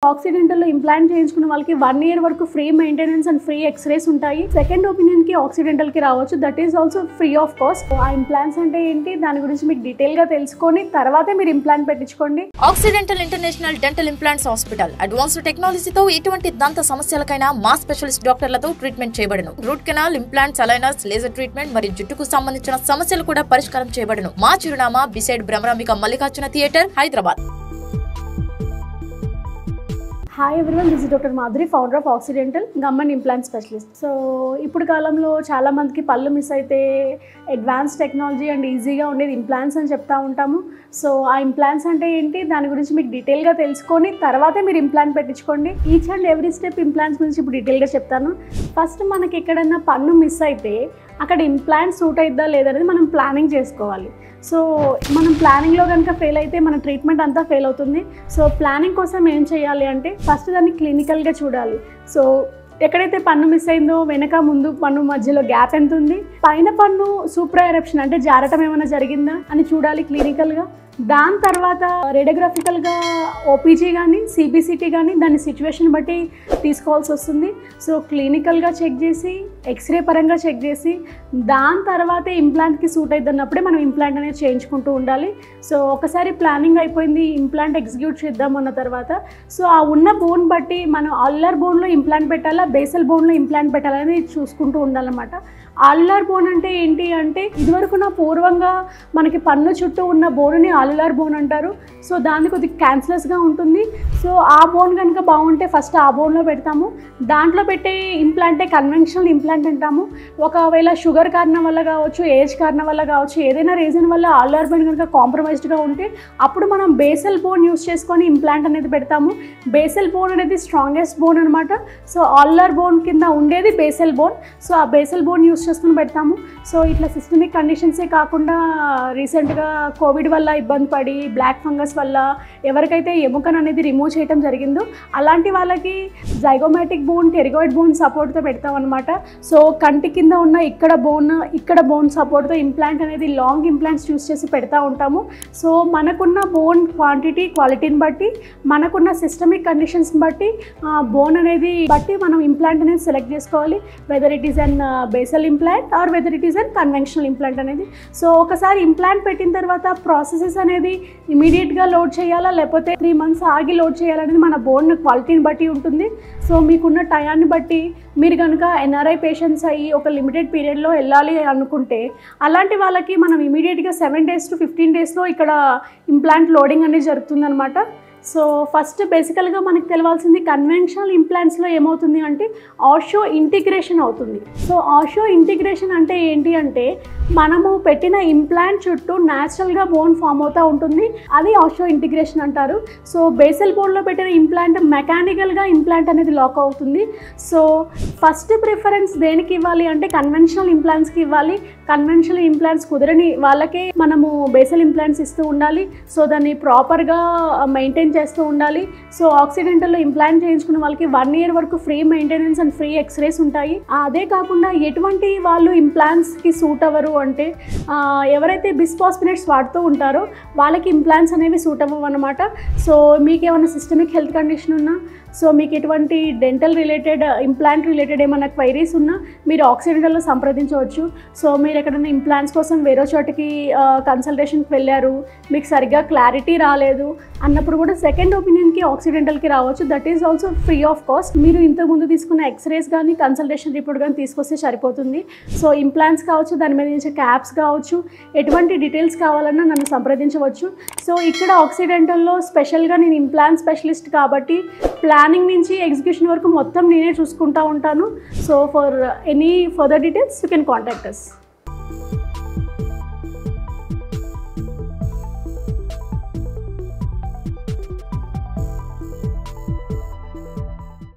Accidental లో implant చేయించుకున్న వాళ్ళకి 1 ఇయర్ వరకు free maintenance and free x-rays ఉంటాయి. సెకండ్ ఒపీనియన్ కి ఆక్సిడెంటల్ కి రావచ్చు. That is also free of cost. ఆ ఇంప్లాంట్స్ అంటే ఏంటి, దాని గురించి మీకు డీటెయిల్ గా తెలుసుకొని తర్వాతే మీరు ఇంప్లాంట్ పెట్టించుకోండి. Occidental international dental implants hospital advanced టెక్నాలజీతో ఎటువంటి దంత సమస్యలకైనా మా స్పెషలిస్ట్ డాక్టర్లతో ట్రీట్మెంట్ చేయబడును. Root canal, implants, aligners, laser treatment మరియు జుట్టుకు సంబంధించిన సమస్యలు కూడా పరిష్కారం చేయబడును. మా చిరునామా beside Bhramarambika Mallikarjuna theatre, Hyderabad. Hi everyone, this is doctor Madhuri, founder of occidental gum implant specialist. So ఇప్పుడు కాలంలో చాలా మందికి పళ్ళు మిస్ అయితే అడ్వాన్స్ టెక్నాలజీ అండ్ ఈజీగా ఉండేది ఇంప్లాంట్స్ అని చెప్తా ఉంటాము. సో ఆ ఇంప్లాంట్స్ అంటే ఏంటి, దాని గురించి మీకు డీటెయిల్గా తెలుసుకొని తర్వాతే మీరు ఇంప్లాంట్ పెట్టించుకోండి. Each and every step implants గురించి ఇప్పుడు డీటెయిల్గా చెప్తాను. ఫస్ట్ మనకి ఎక్కడన్నా పన్ను మిస్ అయితే అక్కడ ఇంప్లాంట్ సూట్ అయిద్దా లేదనేది మనం ప్లానింగ్ చేసుకోవాలి. సో మనం ప్లానింగ్లో కనుక ఫెయిల్ అయితే మన ట్రీట్మెంట్ అంతా ఫెయిల్ అవుతుంది. సో ప్లానింగ్ కోసం ఏం చేయాలి అంటే ఫస్ట్ దాన్ని క్లినికల్గా చూడాలి. సో ఎక్కడైతే పన్ను మిస్ అయిందో వెనక ముందు పన్ను మధ్యలో గ్యాప్ ఎంత ఉంది, పైన పన్ను సూప్రా ఎరప్షన్ అంటే జారటం ఏమైనా జరిగిందా అని చూడాలి క్లినికల్గా. దాని తర్వాత రేడియోగ్రాఫికల్గా ఓపీజీ కానీ సిబిసిటీ కానీ దాని సిచ్యువేషన్ బట్టి తీసుకోవాల్సి వస్తుంది. సో క్లినికల్గా చెక్ చేసి ఎక్స్రే పరంగా చెక్ చేసి దాని తర్వాతే ఇంప్లాంట్కి సూట్ అవుతున్నప్పుడే మనం ఇంప్లాంట్ అనేది చేయించుకుంటూ ఉండాలి. సో ఒకసారి ప్లానింగ్ అయిపోయింది, ఇంప్లాంట్ ఎగ్జిక్యూట్ చేద్దామన్న తర్వాత సో ఆ ఉన్న బోన్ బట్టి మనం ఆల్యులర్ బోన్లో ఇంప్లాంట్ పెట్టాలా, బేసల్ బోన్లో ఇంప్లాంట్ పెట్టాలని చూసుకుంటూ ఉండాలన్నమాట. ఆల్యులర్ బోన్ అంటే ఏంటి అంటే ఇదివరకున పూర్వంగా మనకి పన్ను చుట్టూ ఉన్న బోన్ని ఆల్యులర్ బోన్ అంటారు. సో దాన్ని కొద్దిగా క్యాన్సరస్గా ఉంటుంది. సో ఆ బోన్ కనుక బాగుంటే ఫస్ట్ ఆ బోన్లో పెడతాము. దాంట్లో పెట్టే ఇంప్లాంటే కన్వెన్షనల్ ఇంప్లాంట్ అంటాము. ఒకవేళ షుగర్ కారణం వల్ల కావచ్చు, ఏజ్ కారణం వల్ల కావచ్చు, ఏదైనా రీజన్ వల్ల ఆల్యులర్ బోన్ కనుక కాంప్రమైజ్డ్గా ఉంటే అప్పుడు మనం బేసల్ బోన్ యూస్ చేసుకొని ఇంప్లాంట్ అనేది పెడతాము. బేసల్ బోన్ అనేది స్ట్రాంగెస్ట్ బోన్ అనమాట. సో ఆల్యులర్ బోన్ కింద ఉండేది బేసల్ బోన్. సో ఆ బేసల్ బోన్ యూస్ చేసుకుని పెడతాము. సో ఇట్లా సిస్టమిక్ కండిషన్సే కాకుండా రీసెంట్గా కోవిడ్ వల్ల ఇబ్బంది పడి బ్లాక్ ఫంగస్ వల్ల ఎవరికైతే ఎముకను అనేది రిమూవ్ చేయడం జరిగిందో అలాంటి వాళ్ళకి జైగోమాటిక్ బోన్, టెరిగాయిడ్ బోన్ సపోర్ట్తో పెడతాం అనమాట. సో కంటి కింద ఉన్న ఇక్కడ బోన్ సపోర్ట్తో ఇంప్లాంట్ అనేది లాంగ్ ఇంప్లాంట్స్ యూస్ చేసి పెడతా ఉంటాము. సో మనకున్న బోన్ క్వాంటిటీ క్వాలిటీని బట్టి, మనకున్న సిస్టమిక్ కండిషన్స్ని బట్టి బోన్ అనేది బట్టి మనం ఇంప్లాంట్ అనేది సెలెక్ట్ చేసుకోవాలి. Whether it is an basal implant or whether it is an conventional implant అనేది. సో ఒకసారి ఇంప్లాంట్ పెట్టిన తర్వాత ప్రాసెసెస్ అనేది ఇమీడియట్గా లోడ్ చేయాలా లేకపోతే 3 months ఆగి లోడ్ చేయాలనేది మన బోన్ క్వాలిటీని బట్టి ఉంటుంది. సో మీకున్న టయాన్ని బట్టి మీరు కనుక ఎన్ఆర్ఐ పేషెంట్స్ అయ్యి ఒక లిమిటెడ్ పీరియడ్లో వెళ్ళాలి అనుకుంటే అలాంటి వాళ్ళకి మనం ఇమీడియట్గా 7 days to 15 daysలో ఇక్కడ ఇంప్లాంట్ లోడింగ్ అనేది జరుగుతుందన్నమాట. సో ఫస్ట్ బేసికల్గా మనకు తెలవాల్సింది కన్వెన్షనల్ ఇంప్లాంట్స్లో ఏమవుతుంది అంటే ఆషో ఇంటిగ్రేషన్ అవుతుంది. సో ఆషో ఇంటిగ్రేషన్ అంటే ఏంటి అంటే మనము పెట్టిన ఇంప్లాంట్ చుట్టూ న్యాచురల్గా బోన్ ఫామ్ అవుతూ ఉంటుంది. అది ఆషో ఇంటిగ్రేషన్ అంటారు. సో బేసల్ బోన్లో పెట్టిన ఇంప్లాంట్ మెకానికల్గా ఇంప్లాంట్ అనేది లాక్ అవుతుంది. సో ఫస్ట్ ప్రిఫరెన్స్ దేనికి ఇవ్వాలి అంటే కన్వెన్షనల్ ఇంప్లాంట్స్కి ఇవ్వాలి. కన్వెన్షనల్ ఇంప్లాంట్స్ కుదరని వాళ్ళకే మనము బేసల్ ఇంప్లాంట్స్ ఇస్తూ ఉండాలి. సో దాన్ని ప్రాపర్గా మెయింటైన్ చేస్తూ ఉండాలి. సో ఆక్సిడెంటల్లో ఇంప్లాంట్ చేయించుకున్న వాళ్ళకి 1 year వరకు free maintenance and free x-rays ఉంటాయి. అదే కాకుండా ఎటువంటి వాళ్ళు ఇంప్లాంట్స్కి సూట్ అవ్వరు అంటే ఎవరైతే బిస్ఫాస్ఫినేట్స్ వాడుతూ ఉంటారో వాళ్ళకి ఇంప్లాంట్స్ అనేవి సూట్ అవ్వవు అనమాట. సో మీకు ఏమైనా సిస్టమిక్ హెల్త్ కండిషన్ ఉన్నా, సో మీకు ఎటువంటి డెంటల్ రిలేటెడ్ ఇంప్లాంట్ రిలేటెడ్ ఏమైనా క్వైరీస్ ఉన్నా మీరు ఆక్సిడెంటల్లో సంప్రదించవచ్చు. సో మీరు ఎక్కడైనా ఇంప్లాంట్స్ కోసం వేరే చోటికి కన్సల్టేషన్కి వెళ్ళారు, మీకు సరిగ్గా క్లారిటీ రాలేదు అన్నప్పుడు కూడా సెకండ్ ఒపీనియన్కి ఆక్సిడెంటల్కి రావచ్చు. That is also free of cost. మీరు ఇంతకుముందు తీసుకున్న ఎక్స్రేస్ కానీ కన్సల్టేషన్ రిపోర్ట్ కానీ తీసుకొస్తే సరిపోతుంది. సో ఇంప్లాంట్స్ కావచ్చు, దాని మీద నుంచి క్యాప్స్ కావచ్చు, ఎటువంటి డీటెయిల్స్ కావాలన్నా నన్ను సంప్రదించవచ్చు. సో ఇక్కడ ఆక్సిడెంటల్లో స్పెషల్గా నేను ఇంప్లాంట్ స్పెషలిస్ట్ కాబట్టి ప్లానింగ్ నుంచి ఎగ్జిక్యూషన్ వరకు మొత్తం నేనే చూసుకుంటూ ఉంటాను. So for any further details you can contact us.